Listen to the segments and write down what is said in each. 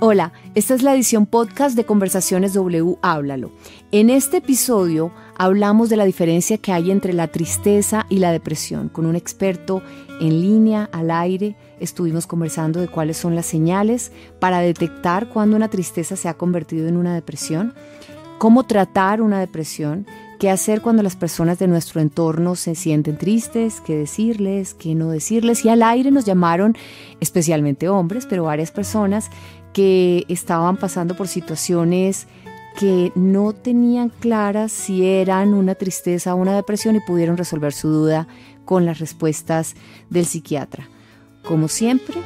Hola, esta es la edición podcast de Conversaciones W Háblalo. En este episodio hablamos de la diferencia que hay entre la tristeza y la depresión. Con un experto en línea, al aire, estuvimos conversando de cuáles son las señales para detectar cuando una tristeza se ha convertido en una depresión, cómo tratar una depresión, qué hacer cuando las personas de nuestro entorno se sienten tristes, qué decirles, qué no decirles. Y al aire nos llamaron, especialmente hombres, pero varias personas que estaban pasando por situaciones que no tenían claras si eran una tristeza o una depresión y pudieron resolver su duda con las respuestas del psiquiatra. Como siempre,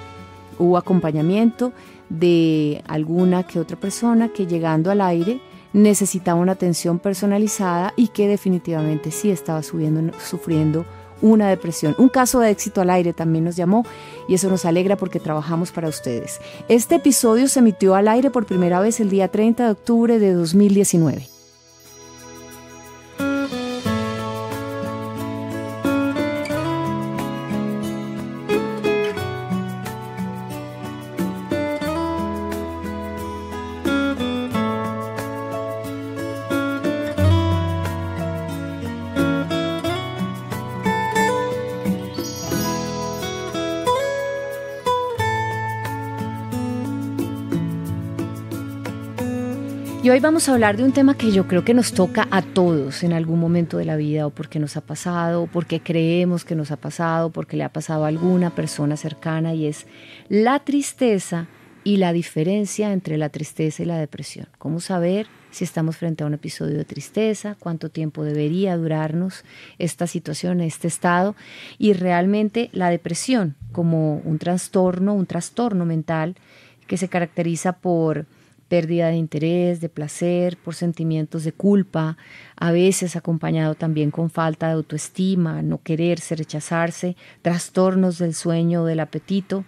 hubo acompañamiento de alguna que otra persona que llegando al aire necesitaba una atención personalizada y que definitivamente sí estaba sufriendo una depresión. Un caso de éxito al aire también nos llamó y eso nos alegra porque trabajamos para ustedes. Este episodio se emitió al aire por primera vez el día 30 de octubre de 2019. Y hoy vamos a hablar de un tema que yo creo que nos toca a todos en algún momento de la vida, o porque nos ha pasado, o porque creemos que nos ha pasado, porque le ha pasado a alguna persona cercana, y es la tristeza y la diferencia entre la tristeza y la depresión. ¿Cómo saber si estamos frente a un episodio de tristeza? ¿Cuánto tiempo debería durarnos esta situación, este estado? Y realmente la depresión como un trastorno mental que se caracteriza por pérdida de interés, de placer, por sentimientos de culpa, a veces acompañado también con falta de autoestima, no quererse, rechazarse, trastornos del sueño o del apetito,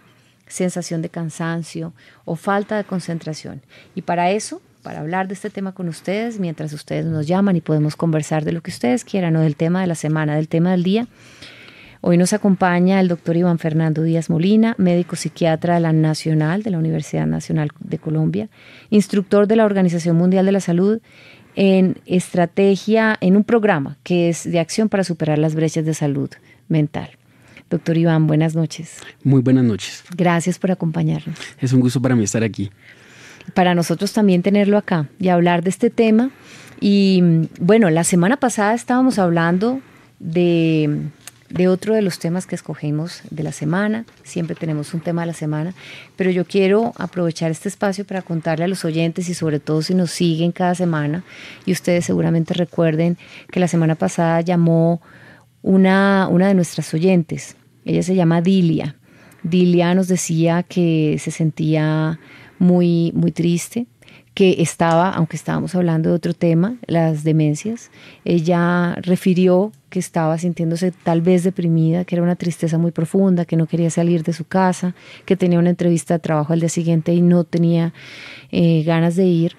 sensación de cansancio o falta de concentración. Y para eso, para hablar de este tema con ustedes, mientras ustedes nos llaman y podemos conversar de lo que ustedes quieran o del tema de la semana, del tema del día, hoy nos acompaña el doctor Iván Fernando Díaz Molina, médico psiquiatra de la Nacional, de la Universidad Nacional de Colombia, instructor de la Organización Mundial de la Salud en estrategia, en un programa que es de acción para superar las brechas de salud mental. Doctor Iván, buenas noches. Muy buenas noches. Gracias por acompañarnos. Es un gusto para mí estar aquí. Para nosotros también tenerlo acá y hablar de este tema. Y bueno, la semana pasada estábamos hablando de otro de los temas que escogimos de la semana. Siempre tenemos un tema de la semana, pero yo quiero aprovechar este espacio para contarle a los oyentes y sobre todo si nos siguen cada semana, y ustedes seguramente recuerden que la semana pasada llamó una de nuestras oyentes. Ella se llama Dilia. Dilia nos decía que se sentía muy, muy triste, que aunque estábamos hablando de otro tema, las demencias, ella refirió que estaba sintiéndose tal vez deprimida, que era una tristeza muy profunda, que no quería salir de su casa, que tenía una entrevista de trabajo al día siguiente y no tenía ganas de ir.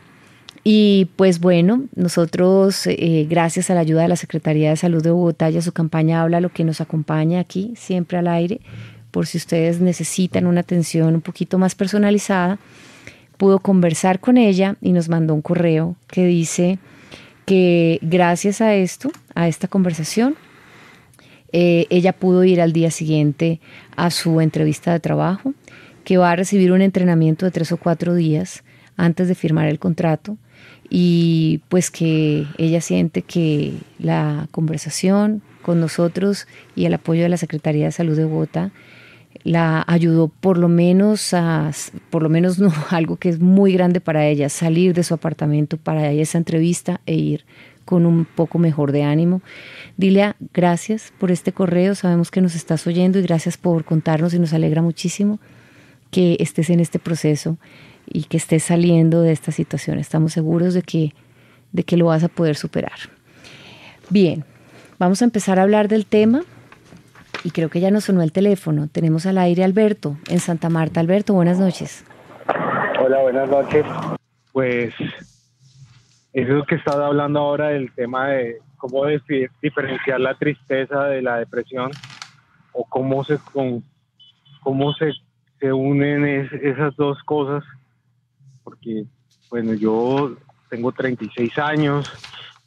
Y pues bueno, nosotros, gracias a la ayuda de la Secretaría de Salud de Bogotá y a su campaña Habla Lo, que nos acompaña aquí, siempre al aire, por si ustedes necesitan una atención un poquito más personalizada, pudo conversar con ella y nos mandó un correo que dice que gracias a esta conversación, ella pudo ir al día siguiente a su entrevista de trabajo, que va a recibir un entrenamiento de 3 o 4 días antes de firmar el contrato, y pues que ella siente que la conversación con nosotros y el apoyo de la Secretaría de Salud de Bogotá la ayudó por lo menos no, algo que es muy grande para ella, salir de su apartamento para esa entrevista e ir con un poco mejor de ánimo. Dilia, gracias por este correo, sabemos que nos estás oyendo y gracias por contarnos, y nos alegra muchísimo que estés en este proceso y que estés saliendo de esta situación. Estamos seguros de que lo vas a poder superar. Bien, vamos a empezar a hablar del tema. Y creo que ya nos sonó el teléfono. Tenemos al aire a Alberto, en Santa Marta. Alberto, buenas noches. Hola, buenas noches. Pues eso que estás hablando ahora del tema de cómo diferenciar la tristeza de la depresión, o cómo se unen esas dos cosas, porque, bueno, yo tengo 36 años,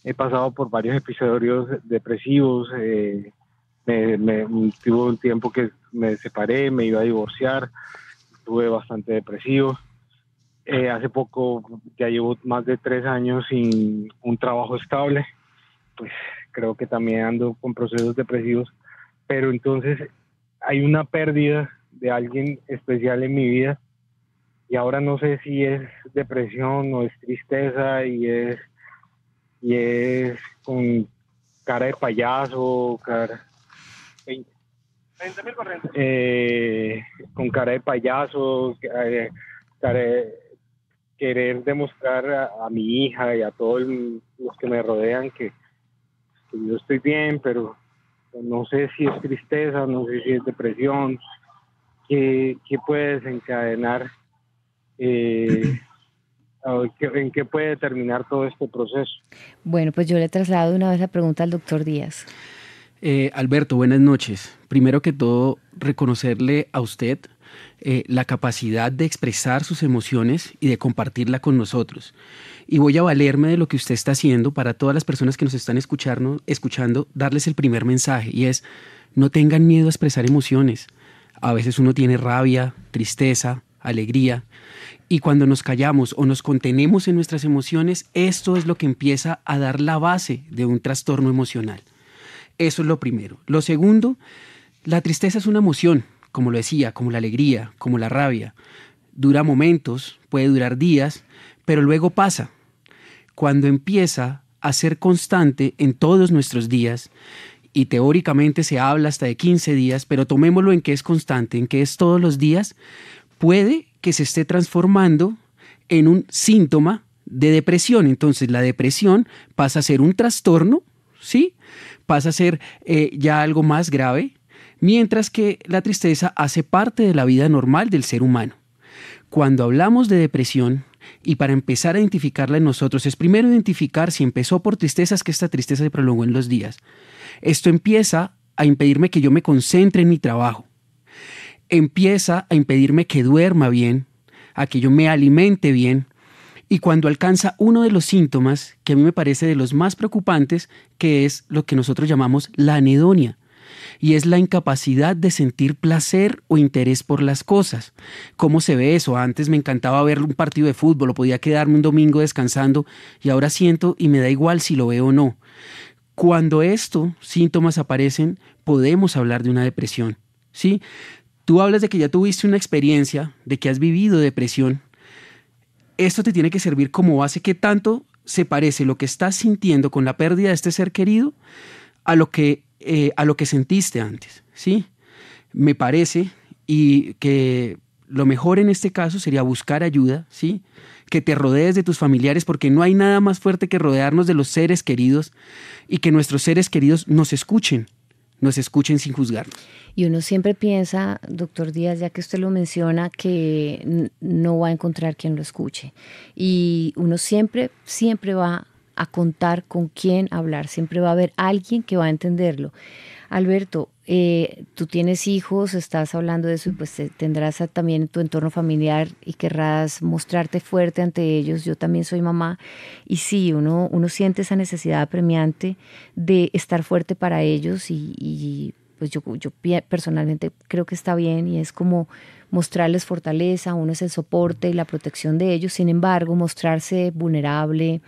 he pasado por varios episodios depresivos, tuve un tiempo que me separé, me iba a divorciar, estuve bastante depresivo. Hace poco, ya llevo más de 3 años sin un trabajo estable, pues creo que también ando con procesos depresivos, pero entonces hay una pérdida de alguien especial en mi vida y ahora no sé si es depresión o es tristeza y es con cara de payaso, cara 20.000 corrientes. Con cara de payaso, cara de querer demostrar a mi hija y a todos los que me rodean que yo estoy bien, pero no sé si es tristeza, no sé si es depresión, qué puede desencadenar, en qué puede terminar todo este proceso. Bueno, pues yo le traslado una vez la pregunta al doctor Díaz. Alberto, buenas noches. Primero que todo, reconocerle a usted la capacidad de expresar sus emociones y de compartirla con nosotros. Y voy a valerme de lo que usted está haciendo para todas las personas que nos están escuchando, darles el primer mensaje, y es: no tengan miedo a expresar emociones. A veces uno tiene rabia, tristeza, alegría, y cuando nos callamos o nos contenemos en nuestras emociones, esto es lo que empieza a dar la base de un trastorno emocional. Eso es lo primero. Lo segundo, la tristeza es una emoción, como lo decía, como la alegría, como la rabia. Dura momentos, puede durar días, pero luego pasa. Cuando empieza a ser constante en todos nuestros días, y teóricamente se habla hasta de 15 días, pero tomémoslo en que es constante, en que es todos los días, puede que se esté transformando en un síntoma de depresión. Entonces la depresión pasa a ser un trastorno, ¿sí? Pasa a ser ya algo más grave, mientras que la tristeza hace parte de la vida normal del ser humano. Cuando hablamos de depresión, y para empezar a identificarla en nosotros, es primero identificar si empezó por tristezas, que esta tristeza se prolongó en los días. Esto empieza a impedirme que yo me concentre en mi trabajo. Empieza a impedirme que duerma bien, a que yo me alimente bien. Y cuando alcanza uno de los síntomas, que a mí me parece de los más preocupantes, que es lo que nosotros llamamos la anedonia, y es la incapacidad de sentir placer o interés por las cosas. ¿Cómo se ve eso? Antes me encantaba ver un partido de fútbol o podía quedarme un domingo descansando, y ahora siento y me da igual si lo veo o no. Cuando estos síntomas aparecen, podemos hablar de una depresión, ¿sí? Tú hablas de que ya tuviste una experiencia, de que has vivido depresión. Esto te tiene que servir como base. ¿Qué tanto se parece lo que estás sintiendo con la pérdida de este ser querido a lo que sentiste antes? ¿Sí? Me parece, y que lo mejor en este caso sería buscar ayuda, ¿sí? Que te rodees de tus familiares, porque no hay nada más fuerte que rodearnos de los seres queridos y que nuestros seres queridos nos escuchen sin juzgarnos. Y uno siempre piensa, doctor Díaz, ya que usted lo menciona, que no va a encontrar quien lo escuche. Y uno siempre va a contar con quién hablar, siempre va a haber alguien que va a entenderlo. Alberto, tú tienes hijos, estás hablando de eso y pues tendrás también tu entorno familiar y querrás mostrarte fuerte ante ellos. Yo también soy mamá y sí, uno siente esa necesidad apremiante de estar fuerte para ellos y pues yo personalmente creo que está bien y es como mostrarles fortaleza, uno es el soporte y la protección de ellos. Sin embargo, mostrarse vulnerable,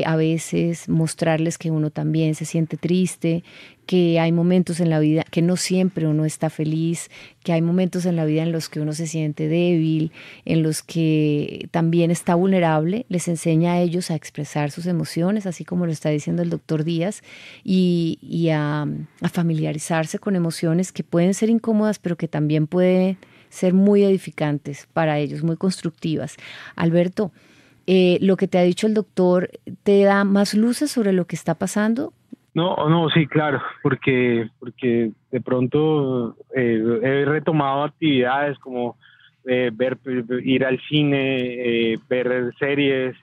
a veces mostrarles que uno también se siente triste, que hay momentos en la vida que no siempre uno está feliz, que hay momentos en la vida en los que uno se siente débil, en los que también está vulnerable, les enseña a ellos a expresar sus emociones, así como lo está diciendo el doctor Díaz, y a familiarizarse con emociones que pueden ser incómodas, pero que también pueden ser muy edificantes para ellos, muy constructivas. Alberto, lo que te ha dicho el doctor, ¿te da más luces sobre lo que está pasando? No, sí, claro, porque de pronto he retomado actividades como ir al cine, ver series,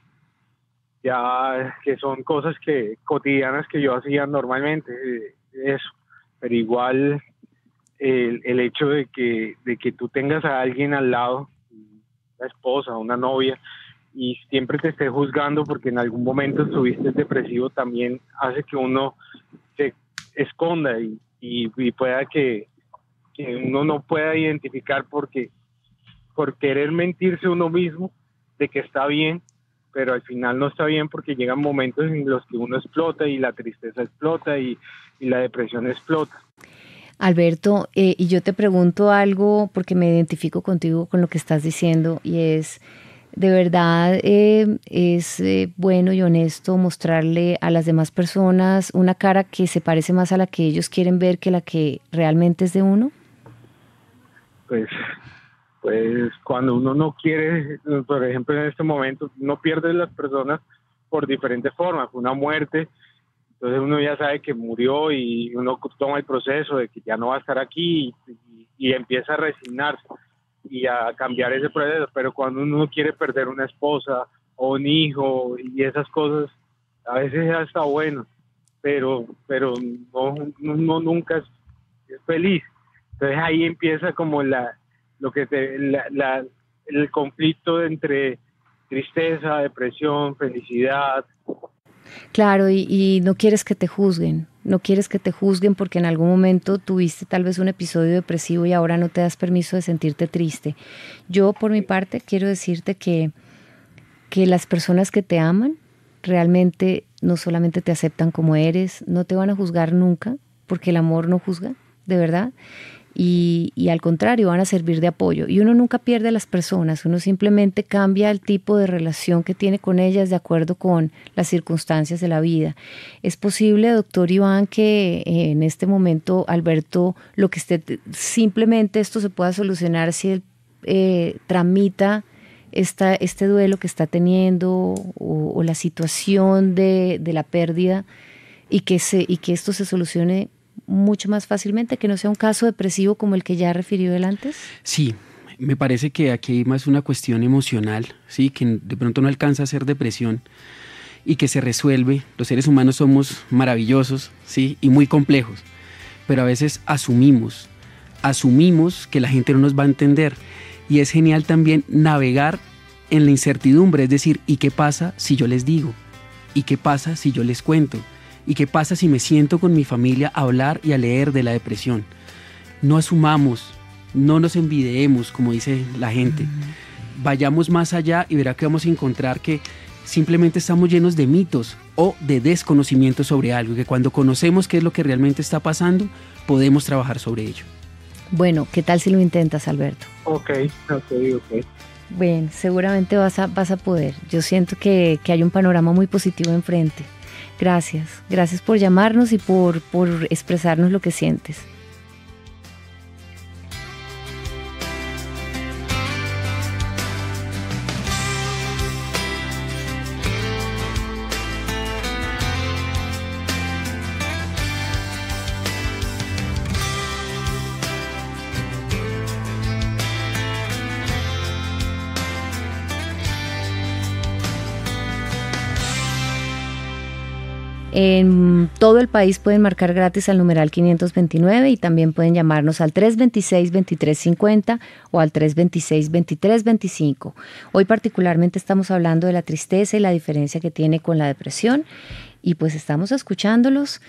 ya que son cosas cotidianas que yo hacía normalmente, eso, pero igual el hecho de que tú tengas a alguien al lado, una esposa, una novia, y siempre te esté juzgando porque en algún momento estuviste depresivo, también hace que uno se esconda y pueda que uno no pueda identificar por querer mentirse uno mismo de que está bien, pero al final no está bien porque llegan momentos en los que uno explota y la tristeza explota y la depresión explota. Alberto, y yo te pregunto algo porque me identifico contigo con lo que estás diciendo y es, ¿de verdad es bueno y honesto mostrarle a las demás personas una cara que se parece más a la que ellos quieren ver que la que realmente es de uno? Pues cuando uno no quiere, por ejemplo en este momento, uno pierde a las personas por diferentes formas, una muerte, entonces uno ya sabe que murió y uno toma el proceso de que ya no va a estar aquí y empieza a resignarse y a cambiar ese proceso, pero cuando uno quiere perder una esposa o un hijo y esas cosas, a veces ya está bueno, pero no nunca es feliz. Entonces ahí empieza como el conflicto entre tristeza, depresión, felicidad. Claro, y no quieres que te juzguen, no quieres que te juzguen porque en algún momento tuviste tal vez un episodio depresivo y ahora no te das permiso de sentirte triste. Yo, por mi parte, quiero decirte que las personas que te aman realmente no solamente te aceptan como eres, no te van a juzgar nunca, porque el amor no juzga, de verdad. Y al contrario, van a servir de apoyo. Y uno nunca pierde a las personas, uno simplemente cambia el tipo de relación que tiene con ellas de acuerdo con las circunstancias de la vida. Es posible, doctor Iván, que en este momento, Alberto, lo que esté, simplemente esto se pueda solucionar si él tramita este duelo que está teniendo o la situación de la pérdida y que esto se solucione mucho más fácilmente, que no sea un caso depresivo como el que ya refirió él antes? Sí, me parece que aquí hay más una cuestión emocional, ¿sí? Que de pronto no alcanza a ser depresión y que se resuelve. Los seres humanos somos maravillosos, ¿sí? Y muy complejos, pero a veces asumimos que la gente no nos va a entender y es genial también navegar en la incertidumbre, es decir, ¿y qué pasa si yo les digo? ¿Y qué pasa si yo les cuento? ¿Y qué pasa si me siento con mi familia a hablar y a leer de la depresión? No asumamos, no nos envidiemos, como dice la gente. Vayamos más allá y verá que vamos a encontrar que simplemente estamos llenos de mitos o de desconocimiento sobre algo, y que cuando conocemos qué es lo que realmente está pasando, podemos trabajar sobre ello. Bueno, ¿qué tal si lo intentas, Alberto? Ok. Bueno, seguramente vas a poder. Yo siento que hay un panorama muy positivo enfrente. Gracias por llamarnos y por expresarnos lo que sientes. En todo el país pueden marcar gratis al numeral 529 y también pueden llamarnos al 326-2350 o al 326-2325. Hoy particularmente estamos hablando de la tristeza y la diferencia que tiene con la depresión y pues estamos escuchándolos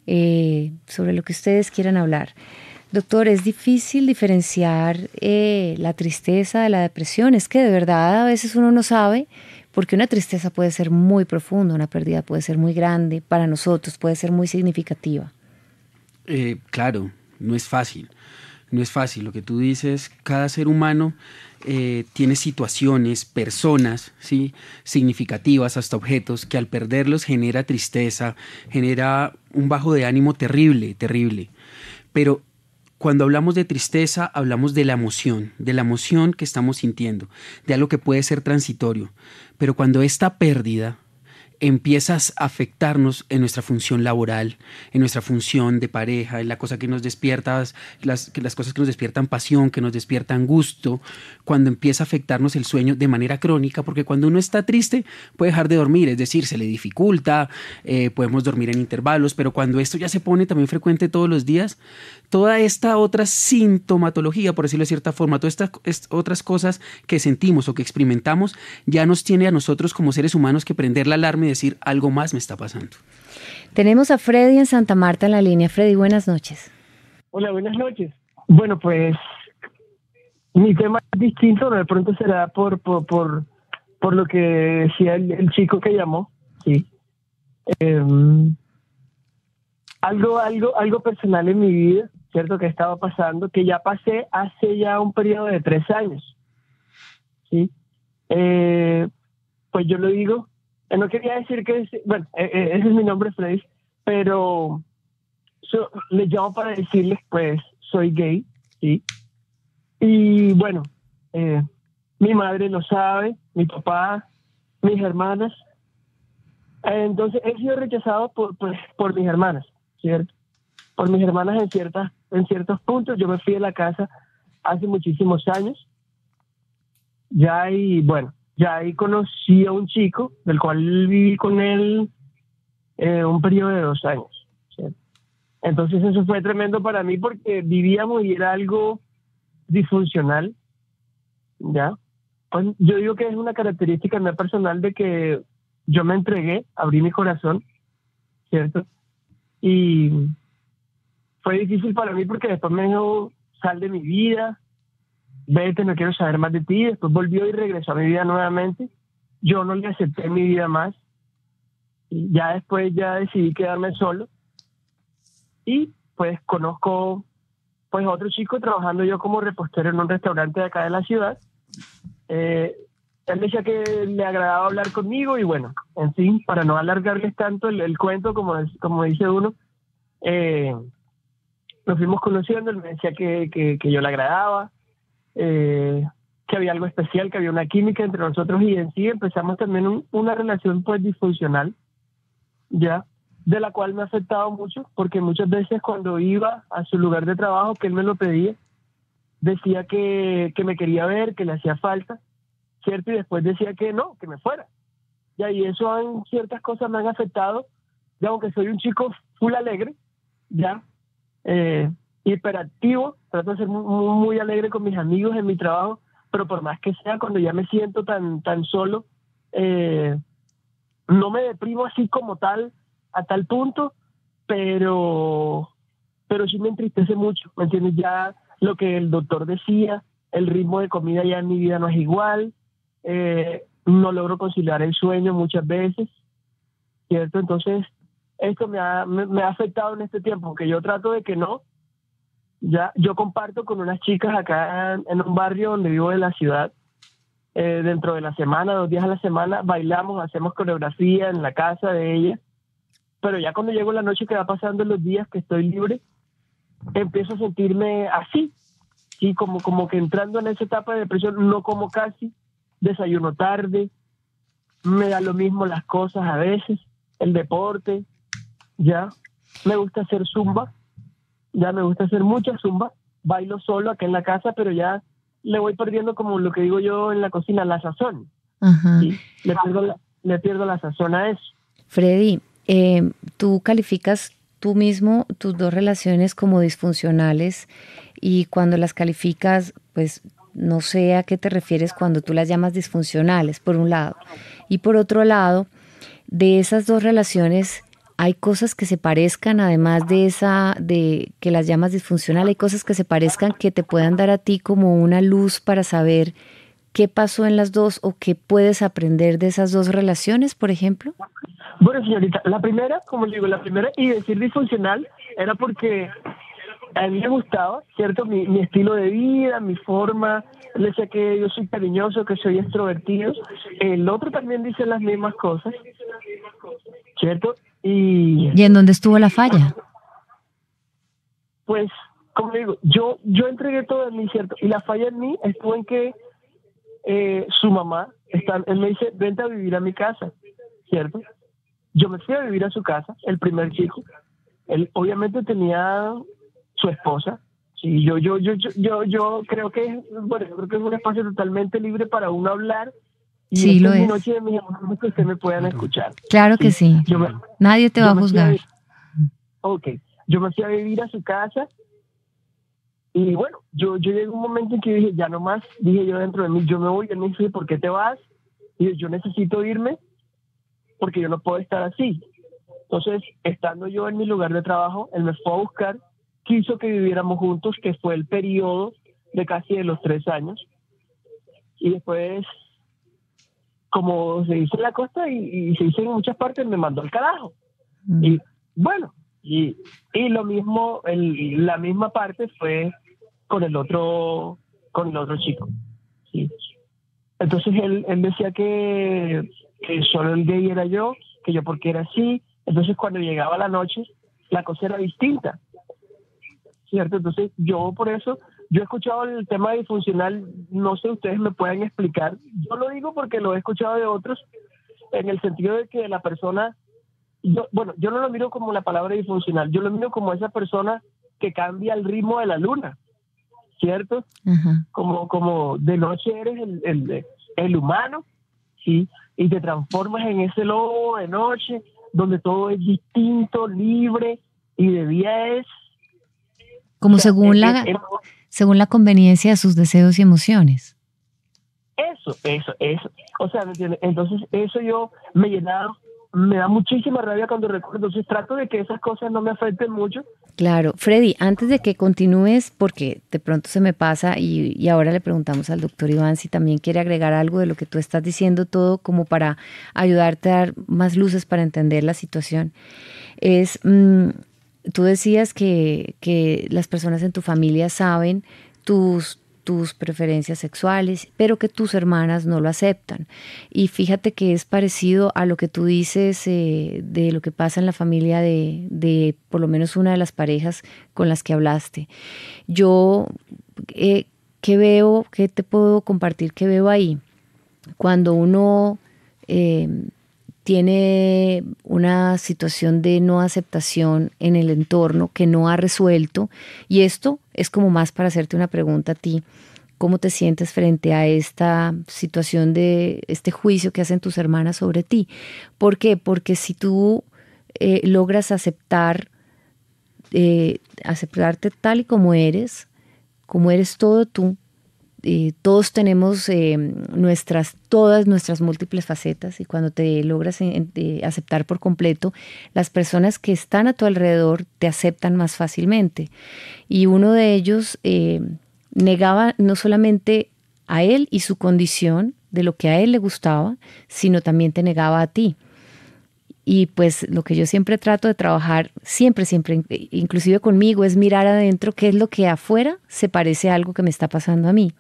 sobre lo que ustedes quieran hablar. Doctor, ¿es difícil diferenciar la tristeza de la depresión? Es que de verdad a veces uno no sabe. Porque una tristeza puede ser muy profunda, una pérdida puede ser muy grande, para nosotros puede ser muy significativa. Claro, no es fácil. Lo que tú dices, cada ser humano tiene situaciones, personas, ¿sí? Significativas, hasta objetos, que al perderlos genera tristeza, genera un bajo de ánimo terrible. Pero cuando hablamos de tristeza, hablamos de la emoción que estamos sintiendo, de algo que puede ser transitorio. Pero cuando esta pérdida empiezas a afectarnos en nuestra función laboral, en nuestra función de pareja, en la cosa que nos despierta, las cosas que nos despiertan pasión, que nos despiertan gusto, cuando empieza a afectarnos el sueño de manera crónica, porque cuando uno está triste puede dejar de dormir, es decir, se le dificulta, podemos dormir en intervalos, pero cuando esto ya se pone también frecuente todos los días, toda esta otra sintomatología, por decirlo de cierta forma, todas estas otras cosas que sentimos o que experimentamos, ya nos tiene a nosotros como seres humanos que prender la alarma y decir algo más me está pasando. Tenemos a Freddy en Santa Marta en la línea. Freddy, buenas noches. Hola, buenas noches. Bueno, pues mi tema es distinto, ¿no? De pronto será por lo que decía el chico que llamó, sí. Algo personal en mi vida, ¿cierto? Que estaba pasando, que ya pasé hace ya un periodo de 3 años, ¿sí? Pues yo lo digo, no quería decir que, bueno, ese es mi nombre, Freddy, pero les llamo para decirles, pues, soy gay, ¿sí? Y bueno, mi madre lo sabe, mi papá, mis hermanas. Entonces he sido rechazado por mis hermanas, ¿cierto? Por mis hermanas en ciertos puntos. Yo me fui de la casa hace muchísimos años. Ya ahí conocí a un chico, del cual viví con él un periodo de 2 años, ¿cierto? Entonces eso fue tremendo para mí porque vivíamos y era algo disfuncional, ¿ya? Pues yo digo que es una característica mía personal de que yo me entregué, abrí mi corazón, ¿cierto? Y fue difícil para mí porque después me dijo, sal de mi vida, vete, no quiero saber más de ti. Después volvió y regresó a mi vida nuevamente. Yo no le acepté mi vida más. Y ya después decidí quedarme solo. Y pues conozco pues a otro chico trabajando yo como repostero en un restaurante de acá de la ciudad. Él decía que le agradaba hablar conmigo y bueno, en fin, para no alargarles tanto el cuento, como dice uno, nos fuimos conociendo. Él me decía que yo le agradaba, que había algo especial, que había una química entre nosotros y en sí empezamos también una relación pues disfuncional, ya, de la cual me ha afectado mucho, porque muchas veces cuando iba a su lugar de trabajo, que él me lo pedía, decía que me quería ver, que le hacía falta, ¿cierto? Y después decía que no, que me fuera. Ya, y eso ciertas cosas me han afectado, ya, aunque soy un chico full alegre, ya, hiperactivo, trato de ser muy, muy alegre con mis amigos en mi trabajo, pero por más que sea, cuando ya me siento tan solo, no me deprimo así como tal, a tal punto, pero sí me entristece mucho, ¿me entiendes? Ya lo que el doctor decía, el ritmo de comida ya en mi vida no es igual, no logro conciliar el sueño muchas veces, ¿cierto? Entonces, esto me ha afectado en este tiempo, porque yo trato de que no. Ya, yo comparto con unas chicas acá en un barrio donde vivo de la ciudad. Dentro de la semana, 2 días a la semana, bailamos, hacemos coreografía en la casa de ella. Pero ya cuando llego la noche que va pasando los días que estoy libre, empiezo a sentirme así, ¿sí? Como que entrando en esa etapa de depresión, no como casi, desayuno tarde, me da lo mismo las cosas a veces, el deporte, ya, me gusta hacer zumba, ya me gusta hacer mucha zumba, bailo solo acá en la casa, pero ya le voy perdiendo, como lo que digo yo en la cocina, la sazón. Ajá. ¿Sí? Le pierdo la sazón a eso. Freddy, tú calificas tú mismo tus 2 relaciones como disfuncionales y cuando las calificas, pues no sé a qué te refieres cuando tú las llamas disfuncionales, por un lado. Y por otro lado, de esas 2 relaciones, hay cosas que se parezcan, además de que las llamas disfuncional, hay cosas que se parezcan que te puedan dar a ti como una luz para saber qué pasó en las 2 o qué puedes aprender de esas 2 relaciones, por ejemplo. Bueno, señorita, la primera, como le digo, y decir disfuncional era porque a mí me gustaba, ¿cierto? Mi estilo de vida, mi forma. Le decía que yo soy cariñoso, que soy extrovertido. El otro también dice las mismas cosas, ¿cierto? ¿Y en dónde estuvo la falla? Pues, como le digo, yo entregué todo en mí, ¿cierto? Y la falla en mí estuvo en que su mamá, él me dice, vente a vivir a mi casa, ¿cierto? Yo me fui a vivir a su casa, el primer chico. Él obviamente tenía su esposa. Sí, yo creo que, bueno, yo creo que es un espacio totalmente libre para uno hablar. Y Sí, esta lo es mi es. noche de mis amores, que ustedes me puedan escuchar. Claro que sí. Yo me, Nadie te va yo a me fui a juzgar. Ok, yo me fui a vivir a su casa y bueno, yo llegué a un momento en que dije, ya no más, dije yo dentro de mí, yo me voy. Él me dice, ¿por qué te vas? Y yo necesito irme porque yo no puedo estar así. Entonces, estando yo en mi lugar de trabajo, él me fue a buscar, quiso que viviéramos juntos, que fue el periodo de casi de los 3 años. Y después, como se dice en la costa y se dice en muchas partes, me mandó al carajo. Y bueno, y lo mismo, la misma parte fue con el otro chico. ¿Sí? Entonces él decía que solo el gay era yo, que yo porque era así. Entonces cuando llegaba la noche, la cosa era distinta, ¿cierto? Entonces yo por eso, yo he escuchado el tema disfuncional, no sé, ustedes me pueden explicar. Yo lo digo porque lo he escuchado de otros, en el sentido de que la persona, yo no lo miro como la palabra disfuncional, yo lo miro como esa persona que cambia el ritmo de la luna, ¿cierto? Ajá. Como de noche eres el humano, ¿sí? Y te transformas en ese lobo de noche, donde todo es distinto, libre, y de día es... Como o sea, según la conveniencia de sus deseos y emociones. Eso. O sea, ¿me entiendes? Entonces eso yo me da muchísima rabia cuando recuerdo. Entonces trato de que esas cosas no me afecten mucho. Claro, Freddy, antes de que continúes, porque de pronto se me pasa y ahora le preguntamos al doctor Iván si también quiere agregar algo de lo que tú estás diciendo, todo como para ayudarte a dar más luces para entender la situación. Tú decías que las personas en tu familia saben tus preferencias sexuales, pero que tus hermanas no lo aceptan. Y fíjate que es parecido a lo que tú dices de lo que pasa en la familia de por lo menos una de las parejas con las que hablaste. Yo, ¿qué veo? ¿Qué te puedo compartir? ¿Qué veo ahí? Cuando uno tiene una situación de no aceptación en el entorno que no ha resuelto, y esto es como más para hacerte una pregunta a ti. ¿Cómo te sientes frente a esta situación de este juicio que hacen tus hermanas sobre ti? ¿Por qué? Porque si tú logras aceptarte tal y como eres todo tú, todos tenemos todas nuestras múltiples facetas, y cuando te logras aceptar por completo, las personas que están a tu alrededor te aceptan más fácilmente. Y uno de ellos negaba no solamente a él y su condición de lo que a él le gustaba, sino también te negaba a ti. Y pues lo que yo siempre trato de trabajar, siempre, inclusive conmigo, es mirar adentro qué es lo que afuera se parece a algo que me está pasando a mí.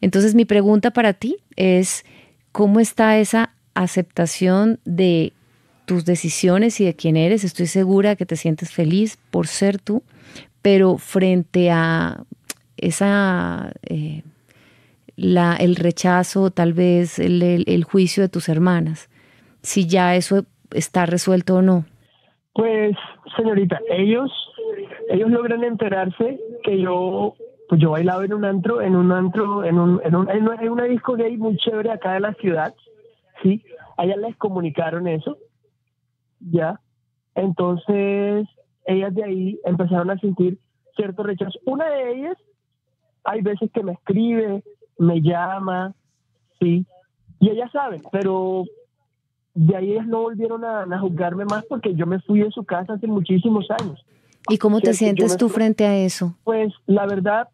Entonces mi pregunta para ti es, ¿cómo está esa aceptación de tus decisiones y de quién eres? Estoy segura que te sientes feliz por ser tú, pero frente a el rechazo, tal vez el juicio de tus hermanas, si ya eso está resuelto o no. Pues, señorita, ellos logran enterarse que yo bailaba en una disco gay muy chévere acá de la ciudad, ¿sí? A ellas les comunicaron eso, ¿ya? Entonces, ellas de ahí empezaron a sentir cierto rechazo. Una de ellas, hay veces que me escribe, me llama, ¿sí? Y ellas saben, pero de ahí ellas no volvieron a juzgarme más porque yo me fui de su casa hace muchísimos años. ¿Y cómo te sientes tú frente a eso? Pues la verdad,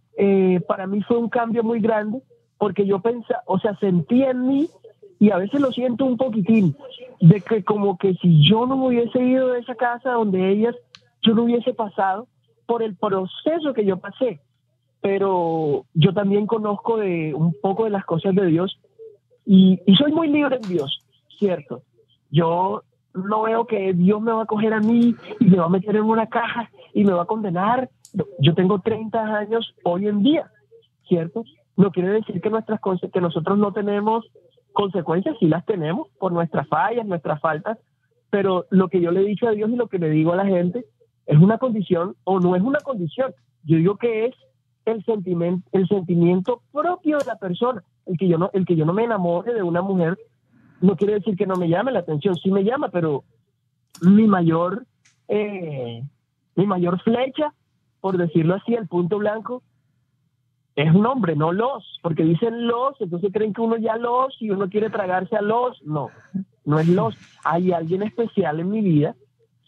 para mí fue un cambio muy grande porque yo pensaba, o sea, sentí en mí, y a veces lo siento un poquitín, de que como que si yo no me hubiese ido de esa casa donde ellas, yo no hubiese pasado por el proceso que yo pasé. Pero yo también conozco de un poco de las cosas de Dios y soy muy libre en Dios, ¿cierto? Yo no veo que Dios me va a coger a mí y me va a meter en una caja y me va a condenar. Yo tengo 30 años hoy en día, ¿cierto? No quiere decir que nosotros no tenemos consecuencias, sí las tenemos por nuestras fallas, nuestras faltas, pero lo que yo le he dicho a Dios y lo que le digo a la gente, ¿es una condición o no es una condición? Yo digo que es el sentimiento propio de la persona. El que yo no me enamore de una mujer no quiere decir que no me llame la atención, sí me llama, pero mi mayor flecha, por decirlo así, el punto blanco, es un hombre, no los, porque dicen los, entonces creen que uno ya los y uno quiere tragarse a los. No, no es los. Hay alguien especial en mi vida,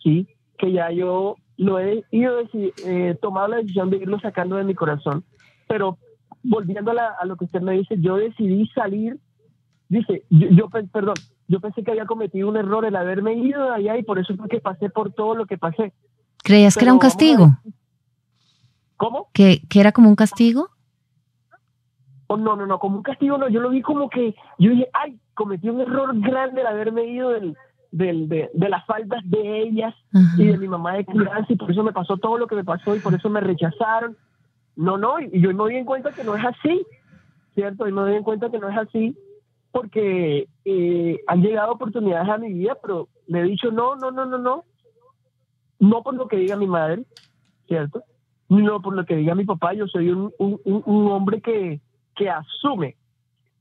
sí, que ya yo lo he tomado la decisión de irlo sacando de mi corazón. Pero volviendo a lo que usted me dice, yo decidí salir. Dice, yo pensé que había cometido un error el haberme ido de allá y por eso fue que pasé por todo lo que pasé. ¿Creías que era un castigo? ¿Cómo? ¿Que era como un castigo? Oh, no, como un castigo no, yo lo vi como que, yo dije, ay, cometí un error grande el haberme ido de las faldas de ellas. Ajá. Y de mi mamá de crianza, y por eso me pasó todo lo que me pasó y por eso me rechazaron. No, y yo me doy en cuenta que no es así, ¿cierto? Y me doy en cuenta que no es así, porque han llegado oportunidades a mi vida, pero le he dicho no por lo que diga mi madre, ¿cierto? No por lo que diga mi papá. Yo soy un hombre que asume,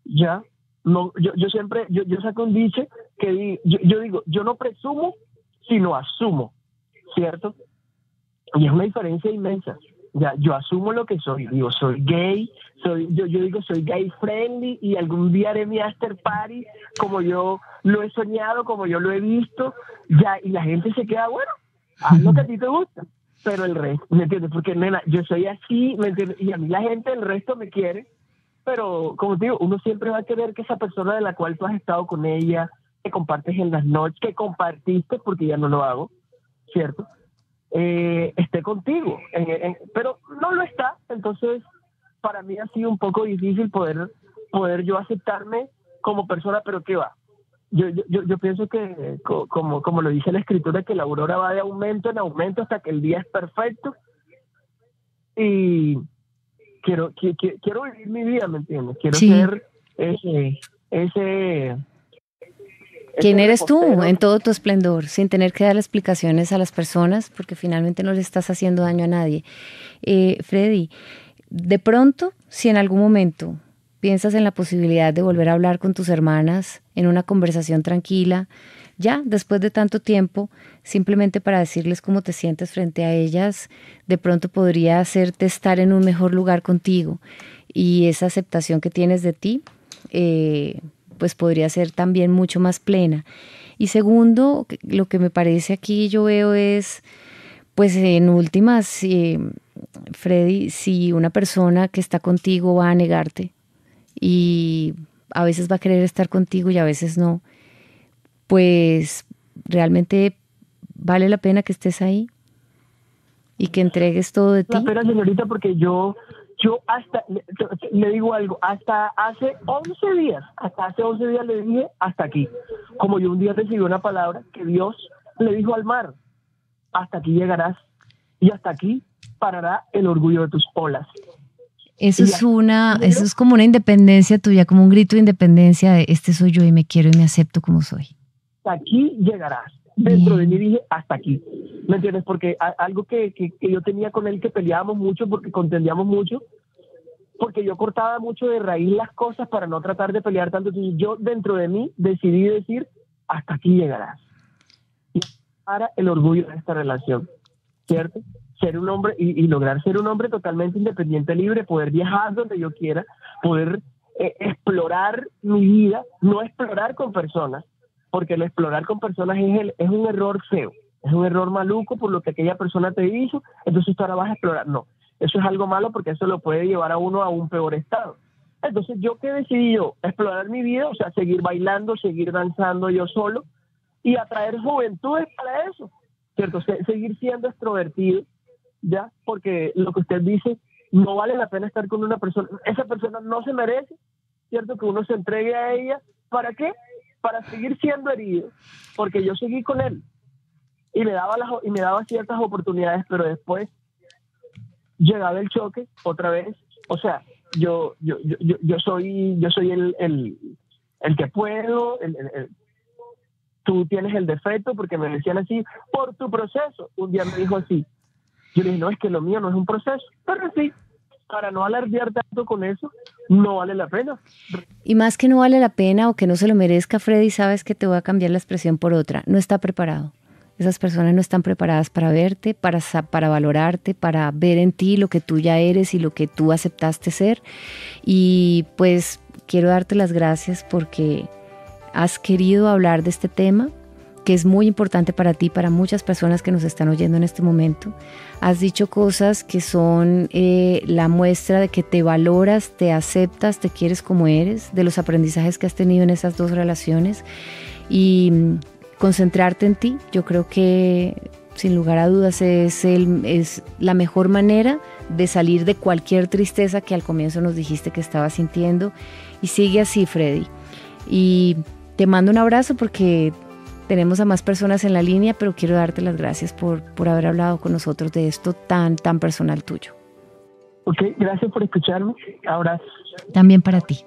¿ya? No, yo siempre saco un dicho que yo digo, yo no presumo, sino asumo, ¿cierto? Y es una diferencia inmensa. Ya, yo asumo lo que soy, digo, soy gay, yo digo, soy gay friendly y algún día haré mi after party como yo lo he soñado, como yo lo he visto, ya, y la gente se queda, bueno, haz lo que a ti te gusta, pero el resto, ¿me entiendes? Porque, nena, yo soy así, ¿me entiendes? Y a mí la gente, el resto me quiere, pero, como te digo, uno siempre va a querer que esa persona de la cual tú has estado con ella, que compartes en las noches, que compartiste, porque ya no lo hago, ¿cierto? Esté contigo, pero no lo está. Entonces para mí ha sido un poco difícil poder yo aceptarme como persona, pero ¿qué va? Yo pienso que como lo dice la escritura, que la aurora va de aumento en aumento hasta que el día es perfecto, y quiero vivir mi vida, ¿me entiendes? Quiero ser ese ¿quién eres tú en todo tu esplendor, sin tener que dar explicaciones a las personas, porque finalmente no le estás haciendo daño a nadie? Freddy, de pronto, si en algún momento piensas en la posibilidad de volver a hablar con tus hermanas en una conversación tranquila, ya después de tanto tiempo, simplemente para decirles cómo te sientes frente a ellas, de pronto podría hacerte estar en un mejor lugar contigo, y esa aceptación que tienes de ti, pues podría ser también mucho más plena. Y segundo, lo que me parece aquí yo veo es, pues en últimas, Freddy, si una persona que está contigo va a negarte y a veces va a querer estar contigo y a veces no, pues realmente vale la pena que estés ahí y que entregues todo de ti. La pena, señorita, porque yo hasta, le digo algo, hasta hace 11 días le dije hasta aquí. Como yo un día recibí una palabra que Dios le dijo al mar, hasta aquí llegarás y hasta aquí parará el orgullo de tus olas. Eso es como una independencia tuya, como un grito de independencia de este soy yo y me quiero y me acepto como soy. Hasta aquí llegarás. Dentro de mí dije hasta aquí, ¿me entiendes? Porque algo que yo tenía con él, que peleábamos mucho porque contendíamos mucho, porque yo cortaba mucho de raíz las cosas para no tratar de pelear tanto. Entonces yo dentro de mí decidí decir hasta aquí llegarás y para el orgullo de esta relación, ¿cierto? Ser un hombre y lograr ser un hombre totalmente independiente, libre, poder viajar donde yo quiera, poder explorar mi vida, no explorar con personas, porque el explorar con personas es un error feo, es un error maluco por lo que aquella persona te hizo, entonces tú ahora vas a explorar. No, eso es algo malo porque eso lo puede llevar a uno a un peor estado. Entonces yo que decidí explorar mi vida, o sea, seguir bailando, seguir danzando yo solo y atraer juventudes para eso, ¿cierto? Seguir siendo extrovertido, ¿ya? Porque lo que usted dice, no vale la pena estar con una persona, esa persona no se merece, ¿cierto? Que uno se entregue a ella, ¿para qué? Para seguir siendo herido, porque yo seguí con él y me daba ciertas oportunidades, pero después llegaba el choque otra vez. O sea, yo soy el que puedo, tú tienes el defecto, porque me decían así, por tu proceso. Un día me dijo así. Yo le dije, no, es que lo mío no es un proceso. Pero sí, para no alardear tanto con eso, no vale la pena. Y más que no vale la pena o que no se lo merezca, Freddy, sabes que te voy a cambiar la expresión por otra. No está preparado. Esas personas no están preparadas para verte, para valorarte, para ver en ti lo que tú ya eres y lo que tú aceptaste ser. Y pues quiero darte las gracias porque has querido hablar de este tema, que es muy importante para ti, para muchas personas que nos están oyendo en este momento. Has dicho cosas que son la muestra de que te valoras, te aceptas, te quieres como eres, de los aprendizajes que has tenido en esas 2 relaciones y concentrarte en ti. Yo creo que sin lugar a dudas es la mejor manera de salir de cualquier tristeza que al comienzo nos dijiste que estabas sintiendo, y sigue así, Freddy. Y te mando un abrazo porque tenemos a más personas en la línea, pero quiero darte las gracias por haber hablado con nosotros de esto tan personal tuyo. Ok, gracias por escucharme. Abrazo. También para ti.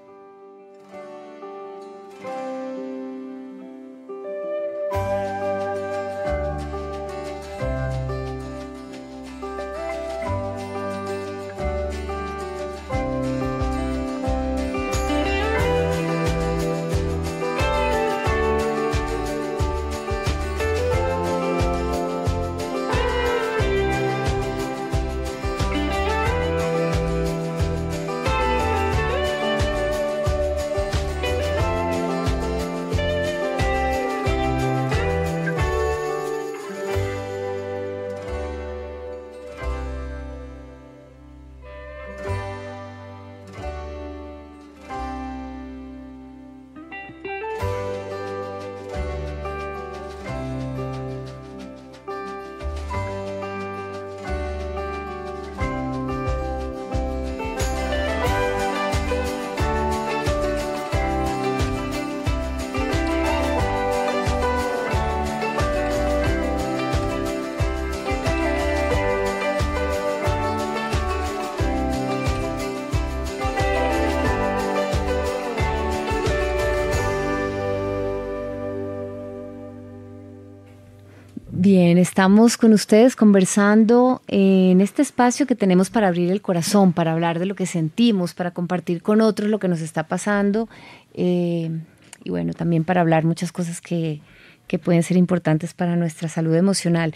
Bien, estamos con ustedes conversando en este espacio que tenemos para abrir el corazón, para hablar de lo que sentimos, para compartir con otros lo que nos está pasando y bueno, también para hablar muchas cosas que pueden ser importantes para nuestra salud emocional.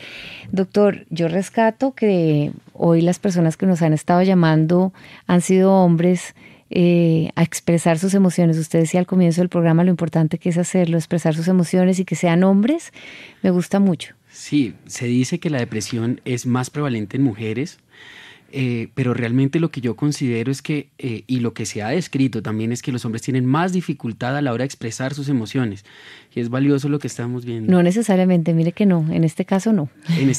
Doctor, yo rescato que hoy las personas que nos han estado llamando han sido hombres a expresar sus emociones. Usted decía al comienzo del programa lo importante que es hacerlo, expresar sus emociones y que sean hombres. Me gusta mucho. Sí, se dice que la depresión es más prevalente en mujeres, pero realmente lo que yo considero es que, y lo que se ha descrito también, es que los hombres tienen más dificultad a la hora de expresar sus emociones. Y es valioso lo que estamos viendo. No necesariamente, mire que no, en este caso no.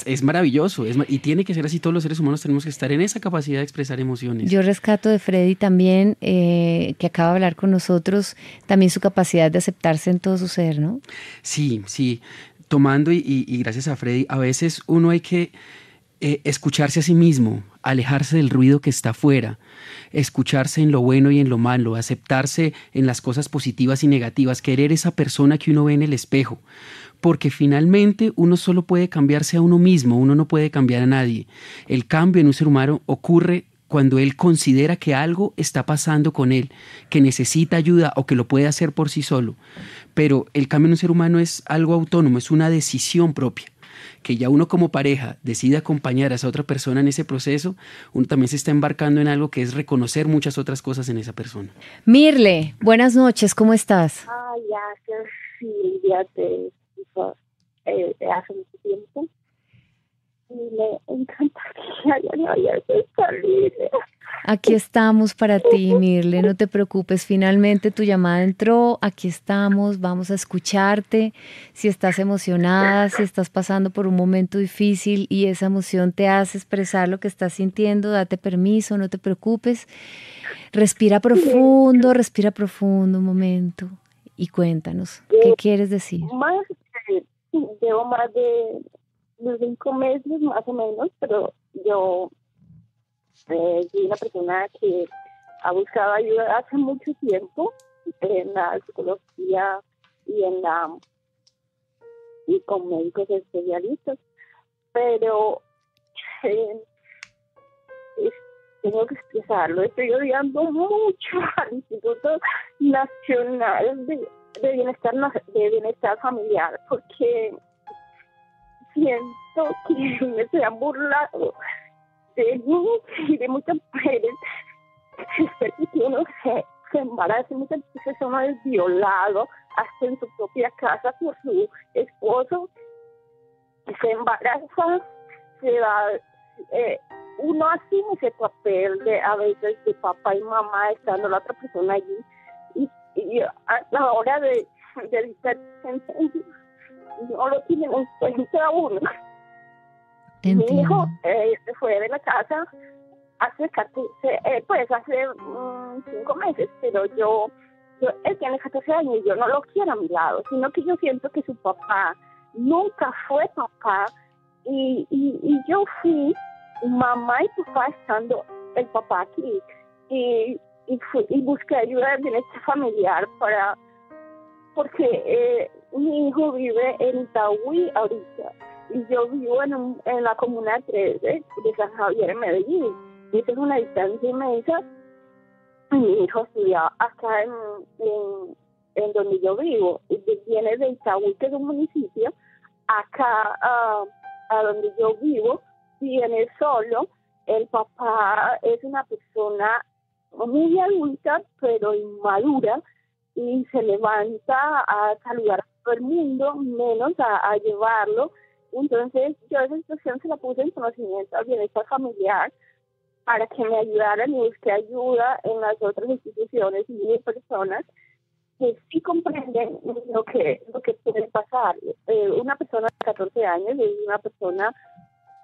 Es maravilloso, y tiene que ser así. Todos los seres humanos tenemos que estar en esa capacidad de expresar emociones. Yo rescato de Freddy también, que acaba de hablar con nosotros, también su capacidad de aceptarse en todo su ser, ¿no? Sí, sí. Tomando y gracias a Freddy, a veces uno hay que escucharse a sí mismo, alejarse del ruido que está afuera, escucharse en lo bueno y en lo malo, aceptarse en las cosas positivas y negativas, querer esa persona que uno ve en el espejo, porque finalmente uno solo puede cambiarse a uno mismo, uno no puede cambiar a nadie. El cambio en un ser humano ocurre cuando él considera que algo está pasando con él, que necesita ayuda o que lo puede hacer por sí solo. Pero el cambio en un ser humano es algo autónomo, es una decisión propia. Que ya uno como pareja decide acompañar a esa otra persona en ese proceso, uno también se está embarcando en algo que es reconocer muchas otras cosas en esa persona. Mirle, buenas noches, ¿cómo estás? Ay, gracias, Silvia, te escucho hace mucho tiempo. Y me encanta que hayan abierto esta línea. Aquí estamos para ti, Mirle, no te preocupes, finalmente tu llamada entró, aquí estamos, vamos a escucharte. Si estás emocionada, si estás pasando por un momento difícil y esa emoción te hace expresar lo que estás sintiendo, date permiso, no te preocupes. Respira profundo un momento y cuéntanos, ¿qué quieres decir? Llevo más de 5 meses más o menos, pero yo soy una persona que ha buscado ayuda hace mucho tiempo en la psicología y en la y con médicos especialistas, pero tengo que expresarlo, estoy odiando mucho al Instituto Nacional de Bienestar Familiar, porque siento que se han burlado de mí y de muchas mujeres. Que uno se embaraza, muchas veces uno es violado hasta en su propia casa por su esposo, se embaraza, se va, uno asume ese papel de a veces de papá y mamá estando la otra persona allí, y a la hora de dictar sentencias no lo tienen en cuenta uno. Mi hijo se fue de la casa hace 5 meses, pero él tiene 14 años y yo no lo quiero a mi lado, sino que yo siento que su papá nunca fue papá, y yo fui mamá y papá estando el papá aquí, y busqué ayuda de bienestar familiar porque mi hijo vive en Itagüí ahorita y yo vivo en la comuna 13 de San Javier, en Medellín. Y esa es una distancia inmensa. Mi hijo estudia acá en donde yo vivo. Y viene de Itagüí, que es un municipio, acá a donde yo vivo, viene solo. El papá es una persona muy adulta, pero inmadura, y se levanta a saludar a todo el mundo, menos a llevarlo. Entonces yo esa situación se la puse en conocimiento al bienestar familiar para que me ayudaran, y busqué ayuda en las otras instituciones y personas que sí comprenden lo que puede pasar. Una persona de 14 años es una persona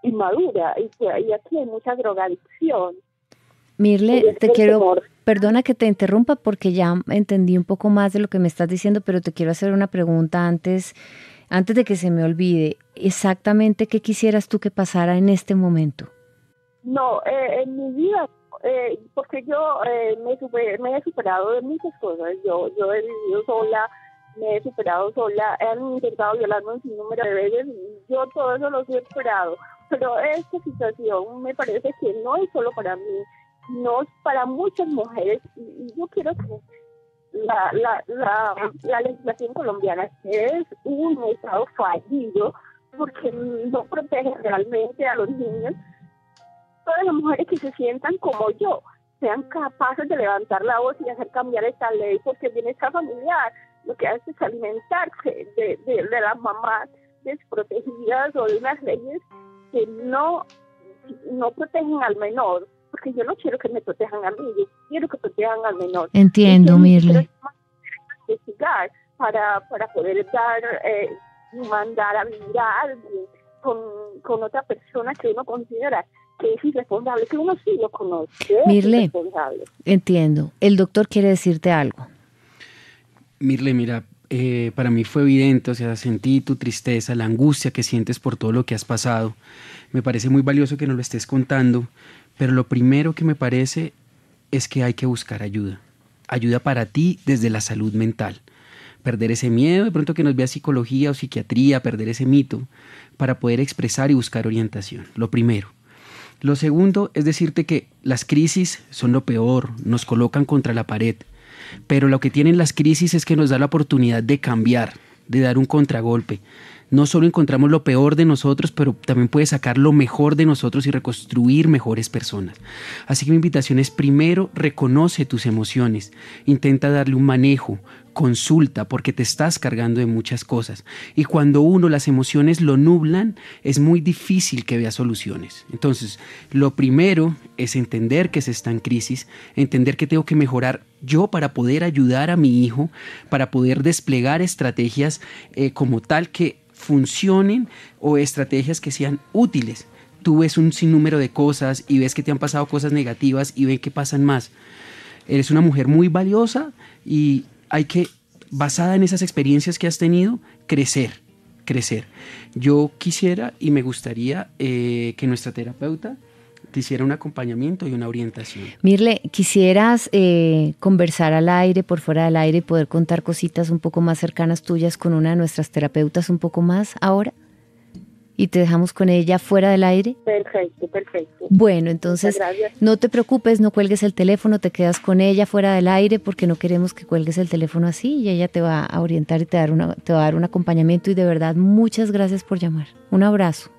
inmadura, y aquí hay mucha drogadicción. Mirle, perdona que te interrumpa porque ya entendí un poco más de lo que me estás diciendo, pero te quiero hacer una pregunta antes de que se me olvide. Exactamente, ¿qué quisieras tú que pasara en este momento? No, en mi vida, porque yo me he superado de muchas cosas. Yo he vivido sola, me he superado sola, han intentado violarme un sinnúmero de veces y yo todo eso lo he superado. Pero esta situación me parece que no es solo para mí, no es para muchas mujeres, y yo quiero que la legislación colombiana, que es un estado fallido porque no protege realmente a los niños, todas las mujeres que se sientan como yo sean capaces de levantar la voz y hacer cambiar esta ley, porque el bienestar familiar lo que hace es alimentarse de las mamás desprotegidas, o de unas leyes que no protegen al menor, porque yo no quiero que me protejan a mí, yo quiero que protejan al menor. Entiendo, Mirle. Investigar para poder mandar a vivir a alguien con otra persona que uno considera que es irresponsable, que uno sí lo conoce. Mirle, entiendo. El doctor quiere decirte algo. Mirle, mira, para mí fue evidente, o sea, sentí tu tristeza, la angustia que sientes por todo lo que has pasado. Me parece muy valioso que nos lo estés contando, pero lo primero que me parece es que hay que buscar ayuda. Ayuda para ti desde la salud mental. Perder ese miedo, de pronto que nos vea psicología o psiquiatría, perder ese mito, para poder expresar y buscar orientación. Lo primero. Lo segundo es decirte que las crisis son lo peor, nos colocan contra la pared. Pero lo que tienen las crisis es que nos da la oportunidad de cambiar, de dar un contragolpe. No solo encontramos lo peor de nosotros, pero también puede sacar lo mejor de nosotros y reconstruir mejores personas. Así que mi invitación es: primero, reconoce tus emociones, intenta darle un manejo, consulta, porque te estás cargando de muchas cosas. Y cuando las emociones lo nublan, es muy difícil que vea soluciones. Entonces, lo primero es entender que se está en crisis, entender que tengo que mejorar yo para poder ayudar a mi hijo, para poder desplegar estrategias como tal que funcionen, o estrategias que sean útiles. Tú ves un sinnúmero de cosas y ves que te han pasado cosas negativas y ven que pasan más. Eres una mujer muy valiosa y hay que, basada en esas experiencias que has tenido, crecer. Yo quisiera y me gustaría que nuestra terapeuta te hiciera un acompañamiento y una orientación. Mirle, ¿quisieras conversar al aire, por fuera del aire, y poder contar cositas un poco más cercanas tuyas con una de nuestras terapeutas un poco más ahora? Y te dejamos con ella fuera del aire. Perfecto, perfecto. Bueno, entonces no te preocupes, no cuelgues el teléfono, te quedas con ella fuera del aire porque no queremos que cuelgues el teléfono así y ella te va a orientar y te va a dar un acompañamiento y de verdad muchas gracias por llamar. Un abrazo.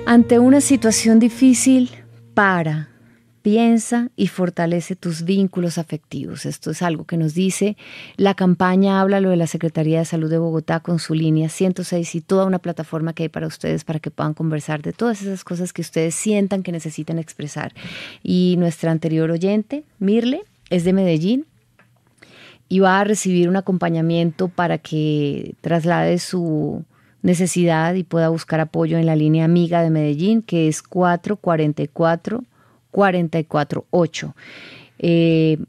Ante una situación difícil, piensa y fortalece tus vínculos afectivos. Esto es algo que nos dice la campaña Háblalo de la Secretaría de Salud de Bogotá con su línea 106 y toda una plataforma que hay para ustedes para que puedan conversar de todas esas cosas que ustedes sientan que necesitan expresar. Y nuestra anterior oyente, Mirle, es de Medellín y va a recibir un acompañamiento para que traslade su necesidad y pueda buscar apoyo en la línea amiga de Medellín, que es 444-448.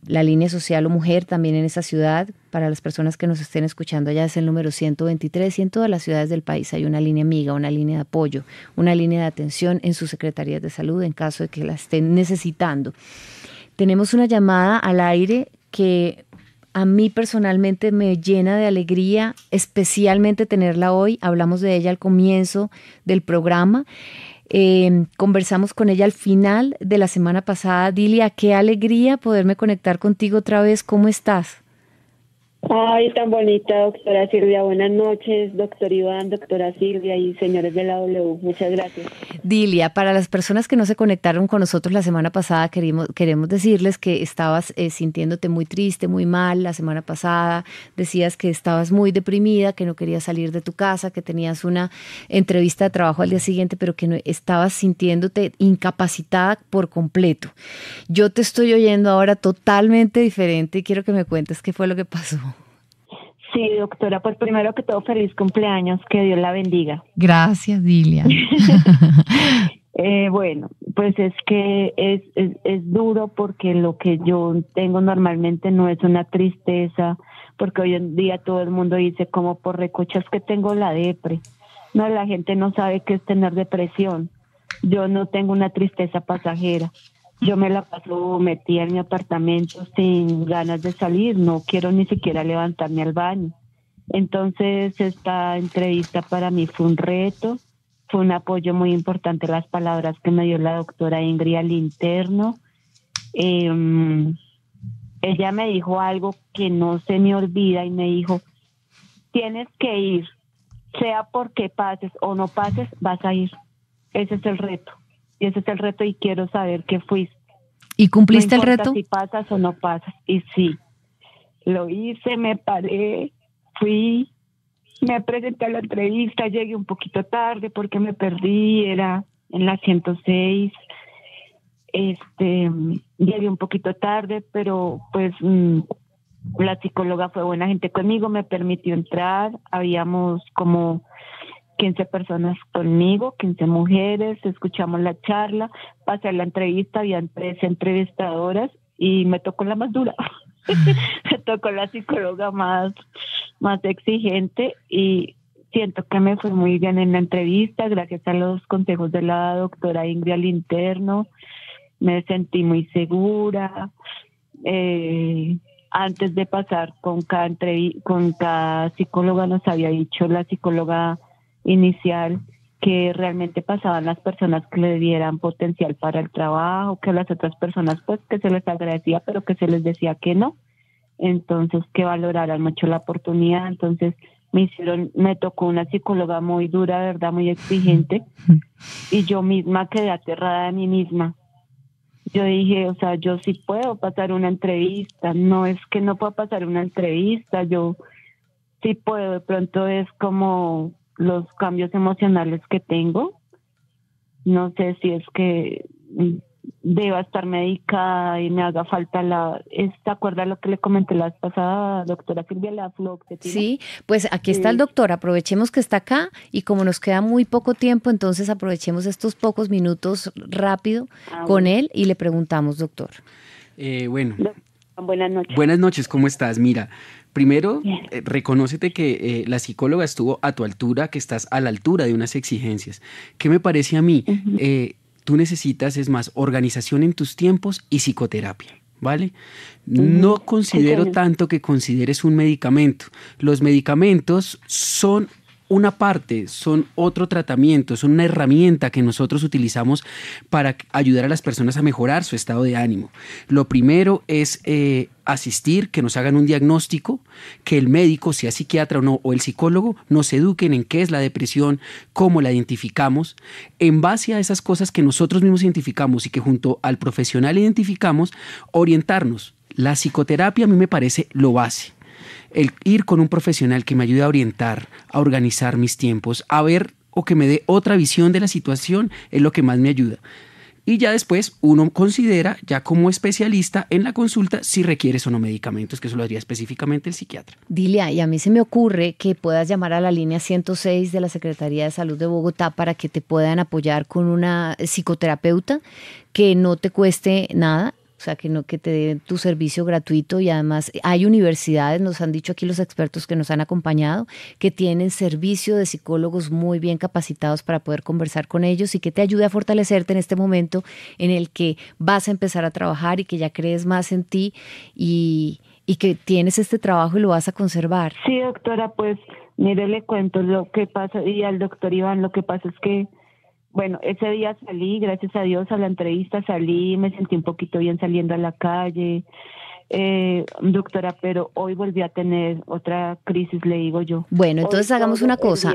La línea social o mujer también en esa ciudad, para las personas que nos estén escuchando allá, es el número 123 y en todas las ciudades del país hay una línea amiga, una línea de apoyo, una línea de atención en sus secretarías de salud en caso de que la estén necesitando. Tenemos una llamada al aire que a mí personalmente me llena de alegría, especialmente tenerla hoy. Hablamos de ella al comienzo del programa. Conversamos con ella al final de la semana pasada. Dilia, qué alegría poderme conectar contigo otra vez. ¿Cómo estás? Ay, tan bonita, doctora Silvia. Buenas noches, doctor Iván, doctora Silvia y señores de la W. Muchas gracias. Dilia, para las personas que no se conectaron con nosotros la semana pasada, queremos decirles que estabas sintiéndote muy triste, muy mal la semana pasada. Decías que estabas muy deprimida, que no querías salir de tu casa, que tenías una entrevista de trabajo al día siguiente, pero que no, estabas sintiéndote incapacitada por completo. Yo te estoy oyendo ahora totalmente diferente y quiero que me cuentes qué fue lo que pasó. Sí, doctora, pues primero que todo, feliz cumpleaños, que Dios la bendiga. Gracias, Dilia. Bueno, pues es que es duro porque lo que yo tengo normalmente no es una tristeza, porque hoy en día todo el mundo dice como por recochas que tengo la depre. No, la gente no sabe qué es tener depresión. Yo no tengo una tristeza pasajera. Yo me la paso metida en mi apartamento sin ganas de salir, no quiero ni siquiera levantarme al baño. Entonces esta entrevista para mí fue un reto, fue un apoyo muy importante las palabras que me dio la doctora Ingrid al interno. Ella me dijo algo que no se me olvida y me dijo, tienes que ir, sea porque pases o no pases, vas a ir. Ese es el reto. Y ese es el reto y quiero saber qué fuiste. ¿Y cumpliste el reto? Si pasas o no pasas. Y sí, lo hice, me paré, fui, me presenté a la entrevista, llegué un poquito tarde porque me perdí, era en la 106. Llegué un poquito tarde, pero pues la psicóloga fue buena gente conmigo, me permitió entrar, habíamos como 15 personas conmigo, 15 mujeres, escuchamos la charla, pasé la entrevista, habían 3 entrevistadoras y me tocó la más dura. Me tocó la psicóloga más exigente y siento que me fue muy bien en la entrevista, gracias a los consejos de la doctora Ingrid al interno, me sentí muy segura. Antes de pasar con cada psicóloga nos había dicho la psicóloga inicial, que realmente pasaban las personas que le dieran potencial para el trabajo, que las otras personas pues que se les agradecía, pero que se les decía que no. Entonces que valoraran mucho la oportunidad. Entonces me tocó una psicóloga muy dura, de verdad, muy exigente, y yo misma quedé aterrada de mí misma. Yo dije, o sea, yo sí puedo pasar una entrevista, no es que no pueda pasar una entrevista, yo sí puedo. De pronto es como los cambios emocionales que tengo, no sé si es que deba estar medicada y me haga falta ¿te acuerdas lo que le comenté la vez pasada, doctora Silvia, la fluoxetina? Sí, pues aquí está el doctor, aprovechemos que está acá y como nos queda muy poco tiempo, entonces aprovechemos estos pocos minutos rápido con él y le preguntamos, doctor. Bueno. Buenas noches. Buenas noches, ¿cómo estás? Mira, primero, reconócete que la psicóloga estuvo a tu altura, que estás a la altura de unas exigencias. ¿Qué me parece a mí? Tú necesitas, es más, organización en tus tiempos y psicoterapia, ¿vale? No considero tanto que consideres un medicamento. Los medicamentos son una parte, son otro tratamiento, son una herramienta que nosotros utilizamos para ayudar a las personas a mejorar su estado de ánimo. Lo primero es asistir, que nos hagan un diagnóstico, que el médico, sea psiquiatra o no, o el psicólogo, nos eduquen en qué es la depresión, cómo la identificamos. En base a esas cosas que nosotros mismos identificamos y que junto al profesional identificamos, orientarnos. La psicoterapia a mí me parece lo base. El ir con un profesional que me ayude a orientar, a organizar mis tiempos, a ver o que me dé otra visión de la situación es lo que más me ayuda. Y ya después uno considera, ya como especialista en la consulta, si requieres o no medicamentos, que eso lo haría específicamente el psiquiatra. Dilia, y a mí se me ocurre que puedas llamar a la línea 106 de la Secretaría de Salud de Bogotá para que te puedan apoyar con una psicoterapeuta que no te cueste nada. O sea, que te den tu servicio gratuito, y además hay universidades, nos han dicho aquí los expertos que nos han acompañado, que tienen servicio de psicólogos muy bien capacitados para poder conversar con ellos y que te ayude a fortalecerte en este momento en el que vas a empezar a trabajar y que ya crees más en ti y que tienes este trabajo y lo vas a conservar. Sí, doctora, pues mire, le cuento lo que pasa, y al doctor Iván, lo que pasa es que bueno, ese día salí, gracias a Dios, a la entrevista salí, me sentí un poquito bien saliendo a la calle, doctora, pero hoy volví a tener otra crisis, le digo yo. Bueno, entonces hagamos una cosa,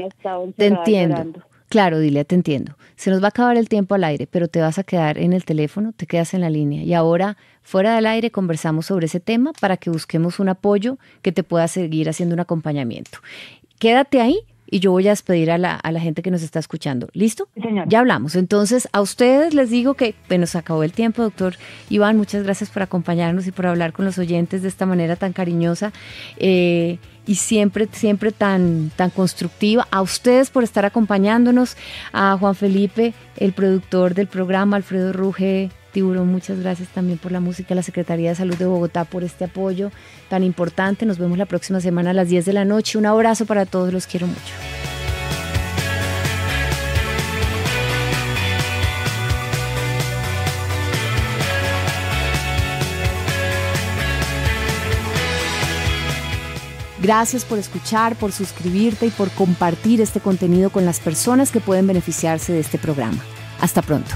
te entiendo. Llorando. Claro, Dilia, te entiendo. Se nos va a acabar el tiempo al aire, pero te vas a quedar en el teléfono, te quedas en la línea. Y ahora, fuera del aire, conversamos sobre ese tema para que busquemos un apoyo que te pueda seguir haciendo un acompañamiento. Quédate ahí. Y yo voy a despedir a la gente que nos está escuchando. ¿Listo? Sí, señora. Ya hablamos. Entonces, a ustedes les digo que nos acabó el tiempo, doctor Iván. Muchas gracias por acompañarnos y por hablar con los oyentes de esta manera tan cariñosa y siempre tan constructiva. A ustedes por estar acompañándonos. A Juan Felipe, el productor del programa, Alfredo Ruge, Tiburón, muchas gracias también por la música, a la Secretaría de Salud de Bogotá por este apoyo tan importante. Nos vemos la próxima semana a las 10 de la noche. Un abrazo para todos, los quiero mucho. Gracias por escuchar, por suscribirte y por compartir este contenido con las personas que pueden beneficiarse de este programa. Hasta pronto.